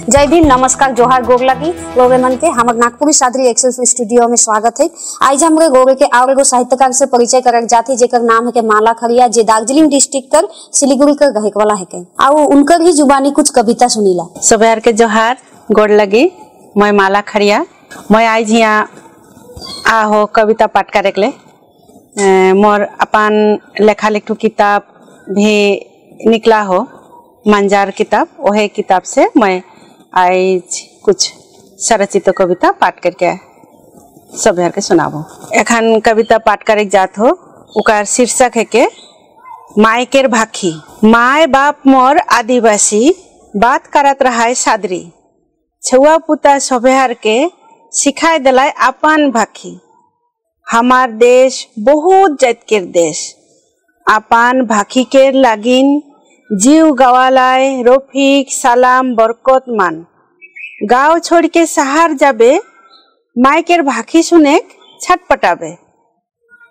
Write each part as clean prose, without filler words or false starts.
जय भीम, नमस्कार, जोहार, गोग लगी गोगे मन के हमर नागपुरी सादरी एक्सेल्फ स्टूडियो में स्वागत है। आज हमरे गोगे के और एगो साहित्यकार से परिचय करक जाते जेकर नाम है के माला खड़िया, जे दार्जिलिंग डिस्ट्रिक्ट कर सिलीगुड़ी कर रहक वाला है के। आउ उनकर ही जुबानी कुछ कविता सुनीला। सुबह के जोहार, गोड़ लगी। मैं माला खड़िया, मैं आज यहाँ आहो कविता पाठ करे ले। मोर अपन लेखा लिखू किताब भी निकला हो, मंजार किताब, वही किताब से मैं आज कुछ सरचित कविता पाठ करके सब के सुनाबो। एखन कविता पाठ करे जात हो, उकार शीर्षक है के मायकेर भाखी। माय बाप मोर आदिवासी, बात करत रहा सादरी। छुआ पुता सभेहर के सिखाए दिलाय अपन भाखी। हमार देश बहुत जात के देश, अपन भाखी के लागिन जीव गवालाय रफिक सालाम बरकत मान। गाँव छोड़ के शहर जाबे, मायकेर भाखी सुने छटपटाबे।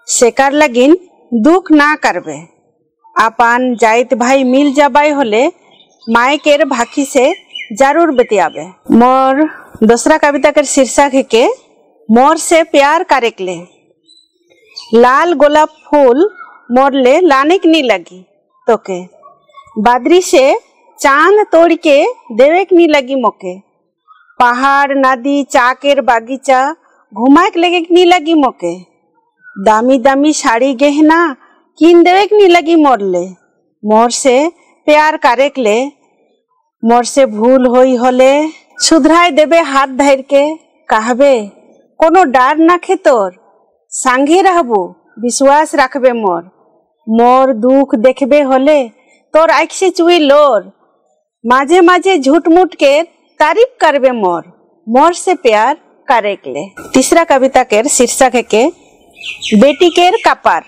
सेकार लागिन दुख ना करबे। अपन जाइत भाई मिल जाबाई होले मायकेर भाखी से जरूर बतियाबे। मोर दूसरा कविता के शीर्षक है के मोर से प्यार करेक ले। लाल गोलाप फूल मोर ले लाने की नहीं लगी तो के, बादरी से चांद तोड़ के देवे की नहीं लगी मोके। पहाड़ नदी चाकेर बागीचा घुमा के लगे नहीं लगी मोके। दामी दामी साड़ी गहना कीन देवे की नहीं लगी मोर ले। मोर से प्यार करेक ले, मोर से भूल होई होले सुधराई देवे हाथ धर के। कहबे कोनो डर ना खे तोर, संगे रहबो विश्वास रखबे मोर। मोर दुख देखबे होले तोर आँख से चुई लोर। माझे माझे झूठ मूठ के तारीफ करबे मोर। मोर से प्यार करेक ले। तीसरा कविता के शीर्षक है के बेटी केर कपार।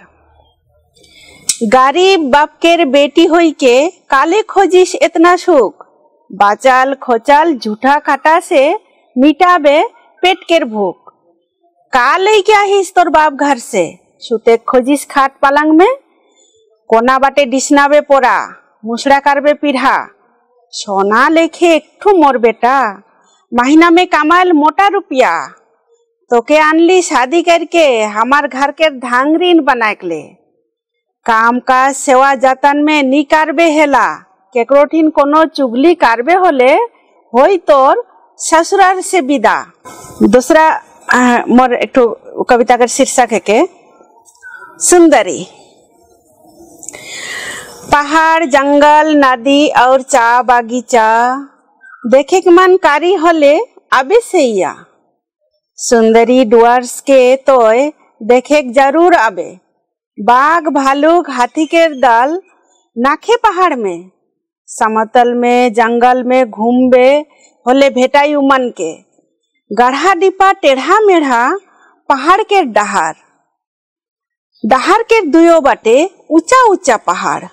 गरीब बाप केर बेटी होई के काले खोजिस इतना सुख। बाचाल खोचाल झूठा खाटा से मिटाबे पेट केर भूख। काले क्या हिस तोर बाप घर से, सुते खोजिस खाट पलंग में। कोना बाटे डिसनाबे पोरा, मुसड़ा करबे पीढ़ा। सोना लेखे एकठू मोर बेटा, महीना में कमाल मोटा रुपया। तो के अनली शादी करके हमार घर के धांगरीन बना के ले। काम का सेवा जतन में नी करबे हेला। केकरोठिन कोनो चुगली करबे होले होई तोर ससुराल से विदा। दूसरा मोर एक कविता का शीर्षक है के सुंदरी। पहाड़ जंगल नदी और चा बागीचा देखे के मन कारी होले अबे सैया। सुंदरी डुअर्स के तोय देखे जरूर आबे। बाघ भालू हाथी के दल नाखे पहाड़ में। समतल में जंगल में घूमबे होले भेटाई मन के। गढ़ा डिपा टेढ़ा मेढ़ा पहाड़ के डहार। डहार के दुयो बाटे ऊंचा ऊंचा पहाड़।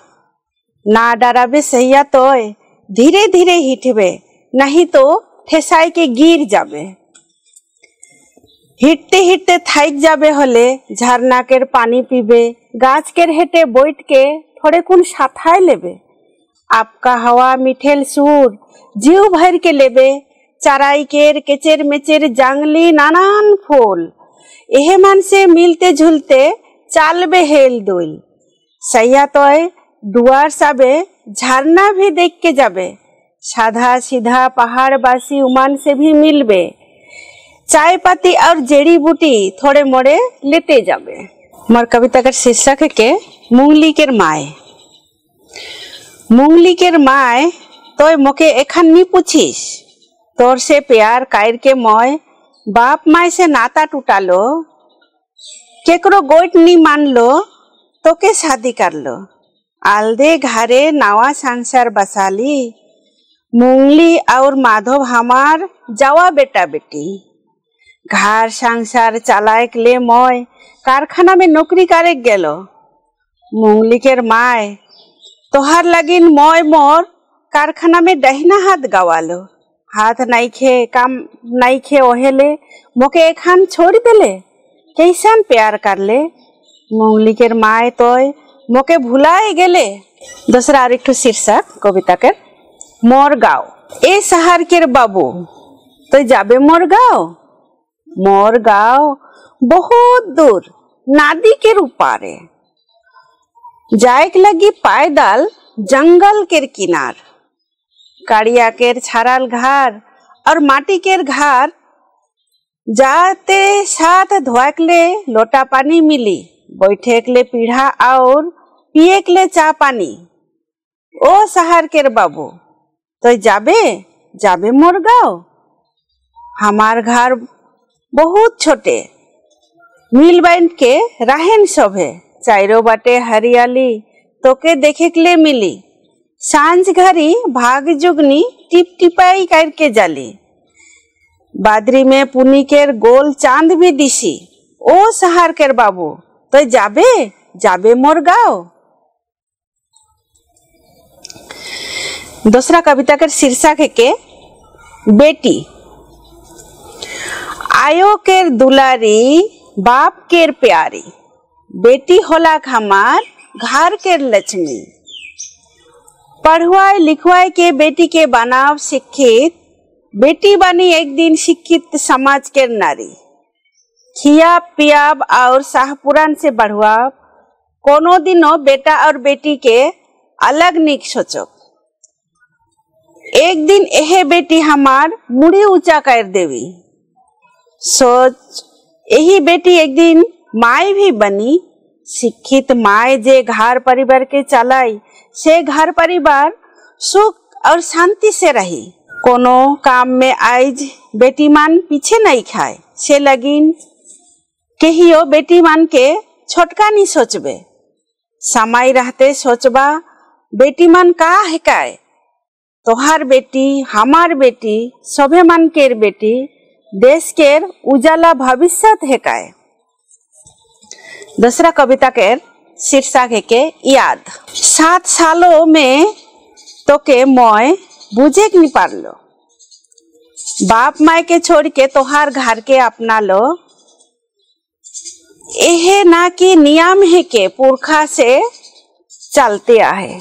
ना डराबे सैया तोय धीरे धीरे हिटबे, नहीं तो ठेसाई के गिर जाबे। हिटते हिटते थाइक जाबे होले झरना केर पानी पीबे। गाछ केर हेटे बैठ के थोड़े कुन साथाए लेबे। आपका हवा मिठेल सूर जीव भर के लेबे। चराई केर केचेर मेचेर जंगली नानान फूल। एहे मन से मिलते झुलते चालबे हेल दुल। सैया तोय दुआर साबे झरना भी देख के जाबे। साधा सीधा पहाड़ बासी उमान से भी मिलबे। चाय पत्ती और जड़ी बूटी थोड़े मोड़े लेते जाबे। मोर कविता का शीर्षक है के मूंगली केर माय। मूंगली केर माय तोय मोके एखन नी पूछिस। तोर से प्यार कर के मोय बाप माय से नाता टूटालो। केकरो गोट नी मान लो तो के शादी कर लो। आलदे घरे नवा संसार बसाली। मूंगली और माधव हमार जावा बेटा बेटी। घर संसार चलाए के ले मोय कारखाना में नौकरी करे गेलो। मूंगली केर माय तोहार लगिन मोय मोर कारखाना में दहिना हाथ गवालो। हाथ नहीं खे काम नहीं खे ओहेले मोके एखान छोड़ देले। कैसन प्यार कर ले। मूंगली केर माय तोय मोके भुलाए गेले। दूसरा और एक शीर्षक कविता के मोर गाँव। ए शहर के बाबू तो जाबे मोर गाँव। मोर गाँव बहुत दूर नदी के उपारे, जाए लगी पैदल जंगल के किनार। काड़िया के छारल घर और माटी के घर, जाते साथ धोए ले लोटा पानी मिली, बैठे ले पीढ़ा और पिए ले चा पानी। ओ शहर के बाबू तो जाबे मोर गाँव। हमार घर बहुत छोटे, मिल बांट के रहेन सभे। चारों बाटे हरियाली तोके देखे के ले मिली। सांझ घड़ी भाग जुगनी टिप टिपाई करके जाली। बादरी में पुनी के गोल चांद भी दिसी। ओ शहर के बाबू तो जाबे मोर गाँव। दूसरा कविता के शीर्षक है के बेटी। आयो के दुलारी बाप के प्यारी, बेटी होला हमार घर के लक्ष्मी। पढ़वाए लिखवाए के बेटी के बनाव शिक्षित, बेटी बनी एक दिन शिक्षित समाज के नारी। खियाब पियाब और शाहपुरान से बढ़वाब, कोनो दिनों बेटा और बेटी के अलग निक सोचो। एक दिन यह बेटी हमार मुड़ी ऊंचा कर देवी। सोच यही बेटी एक दिन माई भी बनी। शिक्षित माई जे घर परिवार के चलाई, से घर परिवार सुख और शांति से रही। कोनो काम में आज बेटी मान पीछे नहीं खाए, से लगिन कहियो बेटी मान के छोटका नहीं सोचबे। समय रहते सोचबा बेटी मान का है काय, तोहार बेटी हमार बेटी सभे मन के बेटी, देश के उजाला भविष्य है काय। दूसरा कविता के शीर्षक है के याद। 7 सालों में तो के मोय बुझे नहीं पार लो। बाप माई के छोड़ के तोहार घर के अपना लो। यह ना कि नियम है के पुरखा से चलते आए।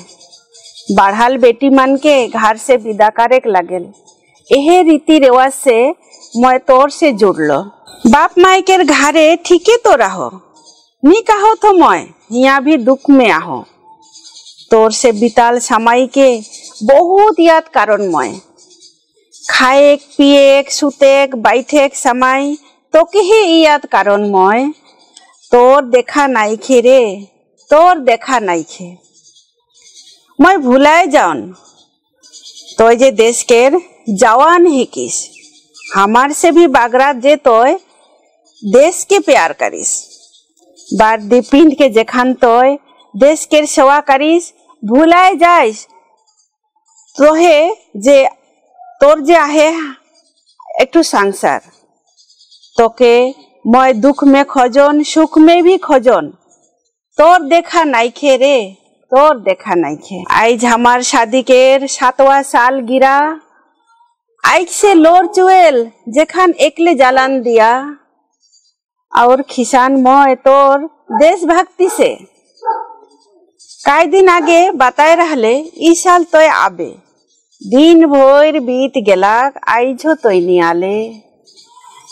बढ़ल बेटी मन के घर से विदा करे लगेल। यह रीति रिवाज से मैं तोर से जुड़ लो। बाप माई के घरे ठीके तो रहो, नी कहो तो मैं यहाँ भी दुख में आहो। तोर से बिताल समय के बहुत याद कारण मैं। खाए पिए सुते बैठे समय तो के ही याद कारण मैं। तोर देखा नहीं खे रे, तोर देखा नहीं खे। मैं भुलाए जाऊन तो जे देश के जवान ही किस। हमार से भी बागरात जे तो देश के प्यार करिस। बारदी पिंड के जखन तो देश के सेवा करिस। भुलाए जाइस तोहे जे तोर जे आहे एक संसार। तोके मैं दुख में खोजन, सुख में भी खोजन। तोर देखा नहीं खे रे, तोर देखा नहीं खे। आज हमार शादी के 7वां साल गिरा। आइक से लोर चुएल जेखन एकले जालन दिया। और खिसान मोय तोर देशभक्ति से। कई दिन आगे बताए रहले ई साल तो आबे। दिन भोर बीत गेलाक आइजो तो नहीं आले।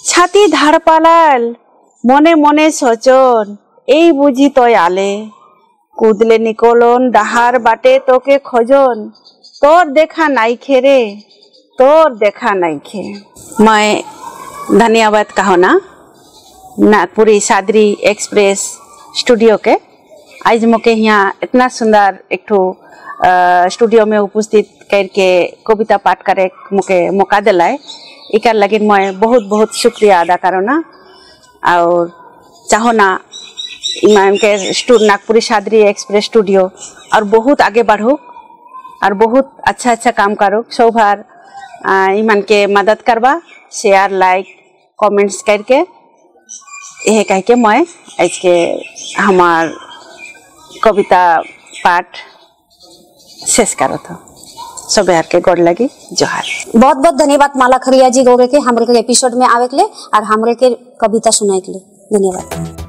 छाती धड़पालाल मने मने सोचन এই বুঝি তো আলে। কুদলে নিকলন ডাহার বাটে তোকে খোঁজন। তোর দেখা নাই খে রে, তোर देखा नहीं खे। मैं धन्यवाद कहो ना नागपुरी सादरी एक्सप्रेस स्टूडियो के। आज मोके यहाँ इतना सुंदर एक ठो स्टूडियो में उपस्थित करके कविता पाठ करे मोके मौका दिलाए। इकर लगे मैं बहुत बहुत शुक्रिया अदा करो ना। और चाहो ना इमान के नागपुरी सादरी एक्सप्रेस स्टूडियो और बहुत आगे बढ़ो और बहुत अच्छा अच्छा काम करो। सौभार ईमान के मदद करवा, शेयर लाइक कमेंट्स करके यह कह के मैं आज के हमार कविता पाठ शेष करो था। सब यार के गोड़ लगी जोहार। बहुत बहुत धन्यवाद माला खरिया जी गोगे के हमरे के एपिसोड में आवे के लिए और हमरे के कविता सुनाए के लिए। धन्यवाद।